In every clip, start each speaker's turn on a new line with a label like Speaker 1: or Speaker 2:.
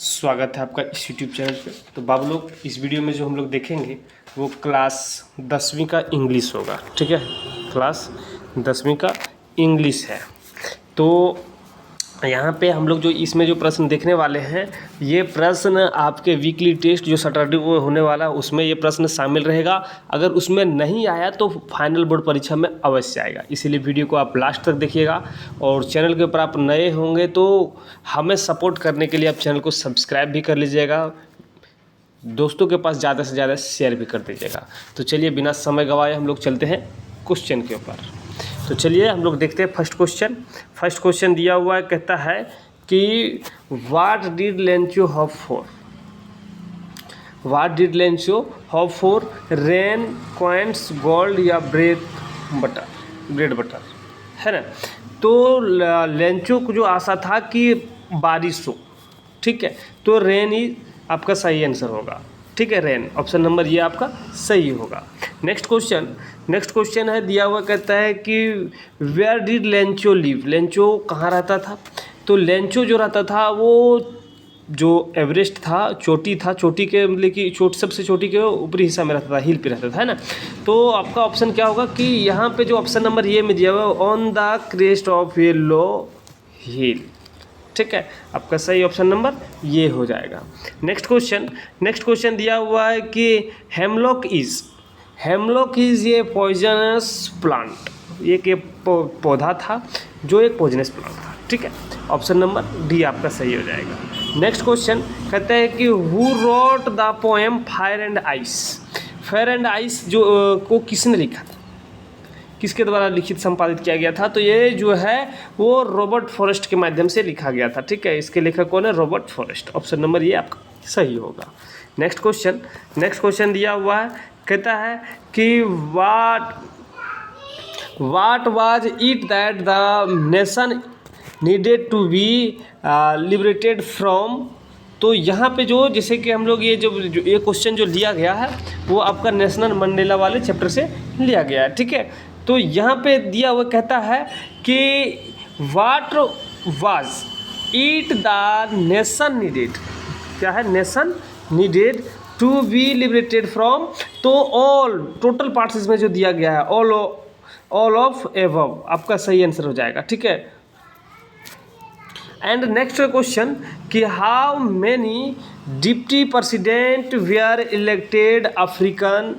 Speaker 1: स्वागत है आपका इस यूट्यूब चैनल पे। तो बाबू लोग, इस वीडियो में जो हम लोग देखेंगे वो क्लास 10वीं का इंग्लिश होगा। ठीक है, क्लास 10वीं का इंग्लिश है। तो यहाँ पे हम लोग जो इसमें जो प्रश्न देखने वाले हैं, ये प्रश्न आपके वीकली टेस्ट जो सैटरडे को होने वाला है उसमें ये प्रश्न शामिल रहेगा। अगर उसमें नहीं आया तो फाइनल बोर्ड परीक्षा में अवश्य आएगा, इसीलिए वीडियो को आप लास्ट तक देखिएगा। और चैनल के ऊपर आप नए होंगे तो हमें सपोर्ट करने के लिए आप चैनल को सब्सक्राइब भी कर लीजिएगा, दोस्तों के पास ज़्यादा से ज़्यादा शेयर भी कर दीजिएगा। तो चलिए बिना समय गंवाए हम लोग चलते हैं क्वेश्चन के ऊपर। तो चलिए हम लोग देखते हैं फर्स्ट क्वेश्चन दिया हुआ है, कहता है कि what did Lencho hope for, what did Lencho hope for, rain, coins, gold या ब्रेड बटर, है ना। तो लेंचो को जो आशा था कि बारिश हो, ठीक है, तो रेन ही आपका सही आंसर होगा। ठीक है, रेन, ऑप्शन नंबर ये आपका सही होगा। नेक्स्ट क्वेश्चन है दिया हुआ, कहता है कि where did Lencho live, Lencho कहाँ रहता था। तो लेंचो जो रहता था वो जो एवरेस्ट था, चोटी था, चोटी के मतलब कि सबसे चोटी के ऊपरी हिस्सा में रहता था, हिल पे रहता था, है ना। तो आपका ऑप्शन क्या होगा कि यहाँ पे जो ऑप्शन नंबर ये में दिया हुआ है, on the crest of yellow hill. ठीक है, आपका सही ऑप्शन नंबर ये हो जाएगा। नेक्स्ट क्वेश्चन दिया हुआ है कि हेमलॉक इज ये पॉइजनस प्लांट, एक पौधा था जो एक पॉइजनस प्लांट था। ठीक है, ऑप्शन नंबर डी आपका सही हो जाएगा। नेक्स्ट क्वेश्चन कहता है कि who wrote the poem fire and ice जो को किसने लिखा था, किसके द्वारा लिखित संपादित किया गया था। तो ये जो है वो रॉबर्ट फॉरेस्ट के माध्यम से लिखा गया था। ठीक है, इसके लेखक कौन है, रॉबर्ट फॉरेस्ट। ऑप्शन नंबर ये आपका सही होगा। नेक्स्ट क्वेश्चन दिया हुआ है, कहता है कि what was it that the nation needed to be liberated from. तो यहाँ पे जो जैसे कि हम लोग ये क्वेश्चन जो लिया गया है वो आपका नेशनल मंडेला वाले चैप्टर से लिया गया है। ठीक है, तो यहाँ पे दिया हुआ कहता है कि what was it the nation needed, क्या है, nation needed to be liberated from. तो ऑल टोटल पार्ट्स इसमें जो दिया गया है, ऑल ऑफ एबव आपका सही आंसर हो जाएगा। ठीक है, एंड नेक्स्ट क्वेश्चन कि how many deputy president were elected African.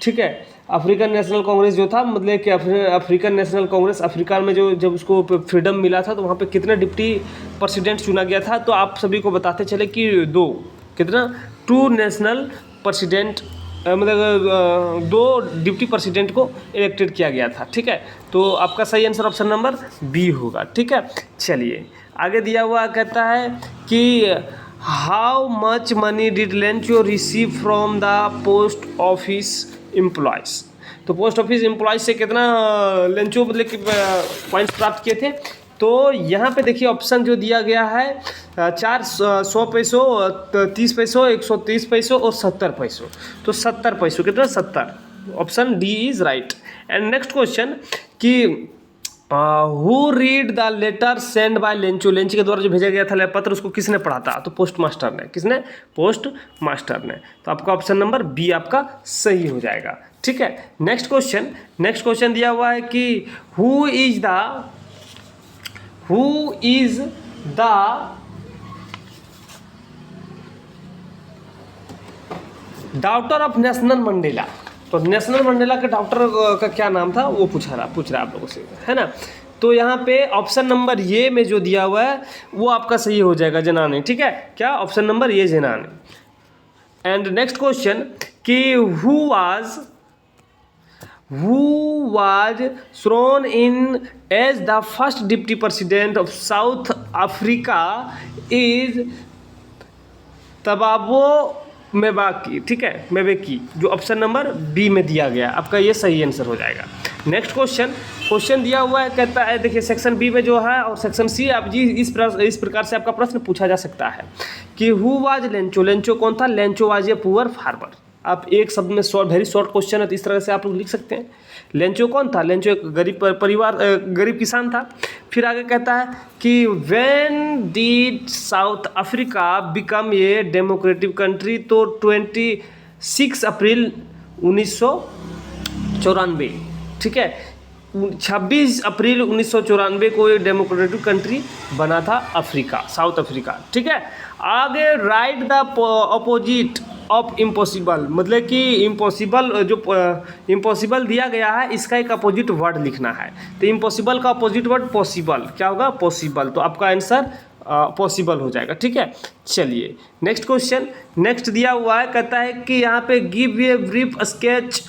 Speaker 1: ठीक है, अफ्रीकन नेशनल कांग्रेस जो था, मतलब कि अफ्रीकन नेशनल कांग्रेस अफ्रीका में जो जब उसको फ्रीडम मिला था तो वहाँ पे कितने डिप्टी प्रेसिडेंट चुना गया था। तो आप सभी को बताते चले कि टू नेशनल प्रेसिडेंट, मतलब 2 डिप्टी प्रेसिडेंट को इलेक्टेड किया गया था। ठीक है, तो आपका सही आंसर ऑप्शन नंबर बी होगा। ठीक है, चलिए आगे दिया हुआ कहता है कि how much money did Lencho receive from the post office employees. तो पोस्ट ऑफिस एम्प्लॉयज़ से कितना लेंचो मतलब कि पॉइंट्स प्राप्त किए थे। तो यहाँ पे देखिए ऑप्शन जो दिया गया है 100 पैसों, 30 पैसों, 130 पैसों और 70 पैसों। तो 70 पैसों, कितना, 70। Option D is right. And next question कि who read the letter send by Lencho, Lencho के द्वारा जो भेजा गया था पत्र, उसको किसने पढ़ा था। तो पोस्ट मास्टर ने। किसने, पोस्ट मास्टर ने। तो आपका ऑप्शन नंबर बी आपका सही हो जाएगा। ठीक है, नेक्स्ट क्वेश्चन दिया हुआ है कि who is the daughter of national Mandela. तो नेशनल मंडेला के डॉक्टर का क्या नाम था वो पूछ रहा है आप लोगों से, है ना। तो यहाँ पे ऑप्शन नंबर ये में जो दिया हुआ है वो आपका सही हो जाएगा, जेनानी। ठीक है, क्या, ऑप्शन नंबर ये जेनानी। एंड नेक्स्ट क्वेश्चन कि who was sworn in as the first deputy president of South Africa is तबाबो मेबाकी। ठीक है, मेबेकी, जो ऑप्शन नंबर बी में दिया गया, आपका ये सही आंसर हो जाएगा। नेक्स्ट क्वेश्चन दिया हुआ है, कहता है देखिए सेक्शन बी में जो है और सेक्शन सी आप जी इस प्रकार से आपका प्रश्न पूछा जा सकता है कि हु वाज लेंचो, लेंचो कौन था, Lencho was a poor farmer. आप एक शब्द में शॉर्ट, वेरी शॉर्ट क्वेश्चन है तो इस तरह से आप लोग लिख सकते हैं। लेंचो कौन था? लेंचो एक गरीब परिवार, गरीब किसान था। फिर आगे कहता है कि when did south Africa become a democratic country, तो 26 अप्रैल 1994, ठीक है, 26 अप्रैल 1994 को ये डेमोक्रेटिक कंट्री बना था अफ्रीका, साउथ अफ्रीका, ठीक है। आगे right the opposite of impossible, मतलब कि इम्पॉसिबल, जो इम्पॉसिबल दिया गया है इसका एक अपोजिट वर्ड लिखना है। तो इम्पॉसिबल का अपोजिट वर्ड पॉसिबल, क्या होगा? पॉसिबल। तो आपका आंसर पॉसिबल हो जाएगा, ठीक है। चलिए नेक्स्ट क्वेश्चन, नेक्स्ट दिया हुआ है, कहता है कि यहाँ पे give a brief sketch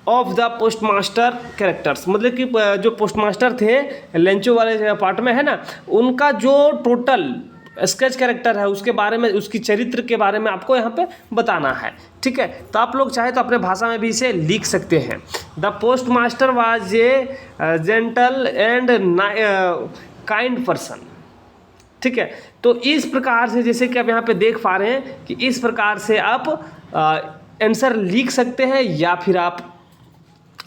Speaker 1: of the postmaster characters, मतलब कि जो पोस्टमास्टर थे लेंचो वाले पार्ट में है ना, उनका जो टोटल स्केच कैरेक्टर है उसके बारे में, उसकी चरित्र के बारे में आपको यहाँ पे बताना है, ठीक है। तो आप लोग चाहे तो अपने भाषा में भी इसे लिख सकते हैं। The post master was a gentle and kind person, ठीक है। तो इस प्रकार से जैसे कि आप यहाँ पे देख पा रहे हैं कि इस प्रकार से आप आंसर लिख सकते हैं, या फिर आप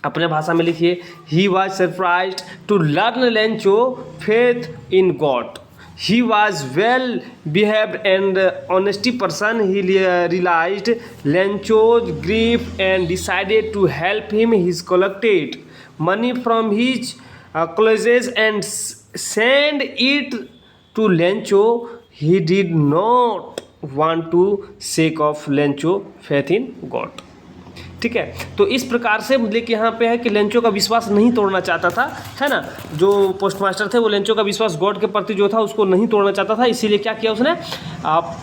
Speaker 1: अपने भाषा में लिखिए। He was surprised to learn Lencho faith in God, he was well behaved and honesty person. He realized Lencho's grief and decided to help him. He collected money from his colleges and sent it to Lencho. He did not want to shake off Lencho faith in God, ठीक है। तो इस प्रकार से मतलब कि यहाँ पे है कि लेंचो का विश्वास नहीं तोड़ना चाहता था, है ना। जो पोस्टमास्टर थे वो लेंचो का विश्वास गॉड के प्रति जो था उसको नहीं तोड़ना चाहता था, इसीलिए क्या किया उसने,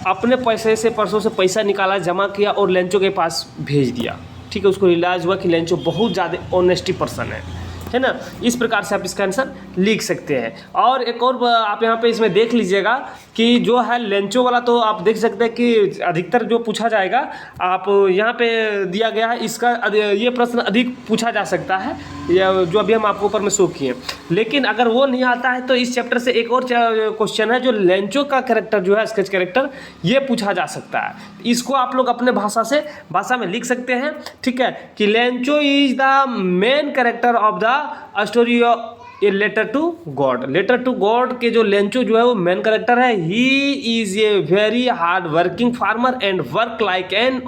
Speaker 1: अपने पैसे से, पर्सों से पैसा निकाला, जमा किया और लेंचो के पास भेज दिया, ठीक है। उसको रियलाइज़ हुआ कि लेंचो बहुत ज़्यादा ऑनेस्टी पर्सन है ना। इस प्रकार से आप इसका आंसर लिख सकते हैं। और एक और आप यहाँ पे इसमें देख लीजिएगा कि जो है लेंचो वाला, तो आप देख सकते हैं कि अधिकतर जो पूछा जाएगा, आप यहाँ पे दिया गया है, इसका ये प्रश्न अधिक पूछा जा सकता है, या जो अभी हम आपको ऊपर में शो किए। लेकिन अगर वो नहीं आता है तो इस चैप्टर से एक और क्वेश्चन है जो लेंचो का कैरेक्टर जो है, स्केच कैरेक्टर, ये पूछा जा सकता है। इसको आप लोग अपने भाषा में लिख सकते हैं, ठीक है, कि Lencho is the main character of the story of a letter to God. Letter to God के जो लेंचो जो है वो मेन कैरेक्टर है। He is a very hard working farmer and work like an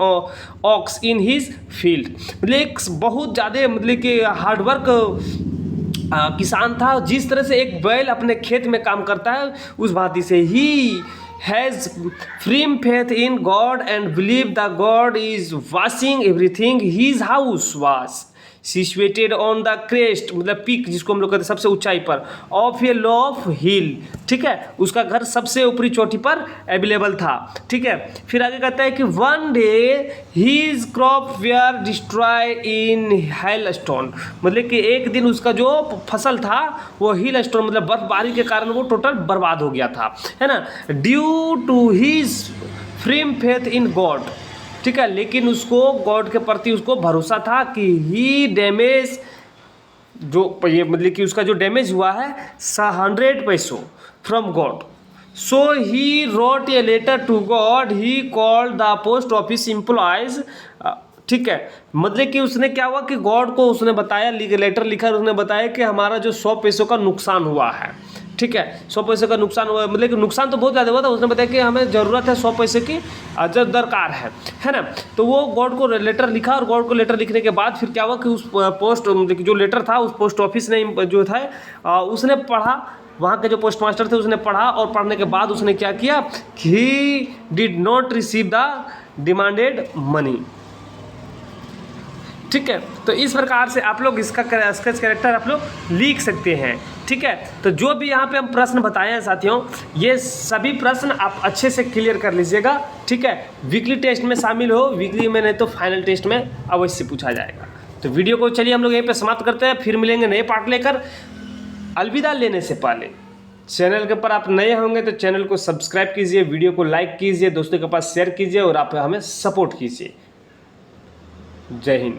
Speaker 1: ox in his field, मतलब एक बहुत ज़्यादा मतलब कि हार्डवर्क किसान था, जिस तरह से एक बैल अपने खेत में काम करता है उस भांति से। He has firm faith in God and believe that God is watching everything. His house was situated on the crest, मतलब पीक जिसको हम लोग कहते हैं सबसे ऊंचाई पर, ऑफ ए लॉफ हिल, ठीक है। उसका घर सबसे ऊपरी चोटी पर अवेलेबल था, ठीक है। फिर आगे कहता है कि one day his crop were destroy in hailstone, मतलब कि एक दिन उसका जो फसल था वो हिल स्टोन मतलब बर्फबारी के कारण वो टोटल बर्बाद हो गया था, है ना। Due to his firm faith in God, ठीक है। लेकिन उसको गॉड के प्रति उसको भरोसा था कि ही डैमेज जो ये मतलब कि उसका जो डैमेज हुआ है 100 पैसों from God. So he wrote a letter to God, he called the post office employees, ठीक है। मतलब कि उसने क्या हुआ कि गॉड को उसने बताया, लेटर लिखा, उसने बताया कि हमारा जो 100 पैसों का नुकसान हुआ है, ठीक है। 100 पैसे का नुकसान हुआ, मतलब कि नुकसान तो बहुत ज़्यादा हुआ था। उसने बताया कि हमें ज़रूरत है 100 पैसे की दरकार है ना। तो वो गॉड को लेटर लिखा, और गॉड को लेटर लिखने के बाद फिर क्या हुआ कि उस पोस्ट मतलब कि जो लेटर था उस पोस्ट ऑफिस ने जो था उसने पढ़ा, वहाँ के जो पोस्ट मास्टर थे उसने पढ़ा, और पढ़ने के बाद उसने क्या किया, he did not receive the demanded money, ठीक है। तो इस प्रकार से आप लोग इसका स्केच कैरेक्टर आप लोग लिख सकते हैं, ठीक है। तो जो भी यहाँ पे हम प्रश्न बताए हैं साथियों, ये सभी प्रश्न आप अच्छे से क्लियर कर लीजिएगा, ठीक है। वीकली टेस्ट में शामिल हो, वीकली में नहीं तो फाइनल टेस्ट में अवश्य पूछा जाएगा। तो वीडियो को चलिए हम लोग यहीं पे समाप्त करते हैं, फिर मिलेंगे नए पार्ट लेकर। अलविदा लेने से पहले चैनल के ऊपर आप नए होंगे तो चैनल को सब्सक्राइब कीजिए, वीडियो को लाइक कीजिए, दोस्तों के पास शेयर कीजिए और आप हमें सपोर्ट कीजिए। जय हिंद।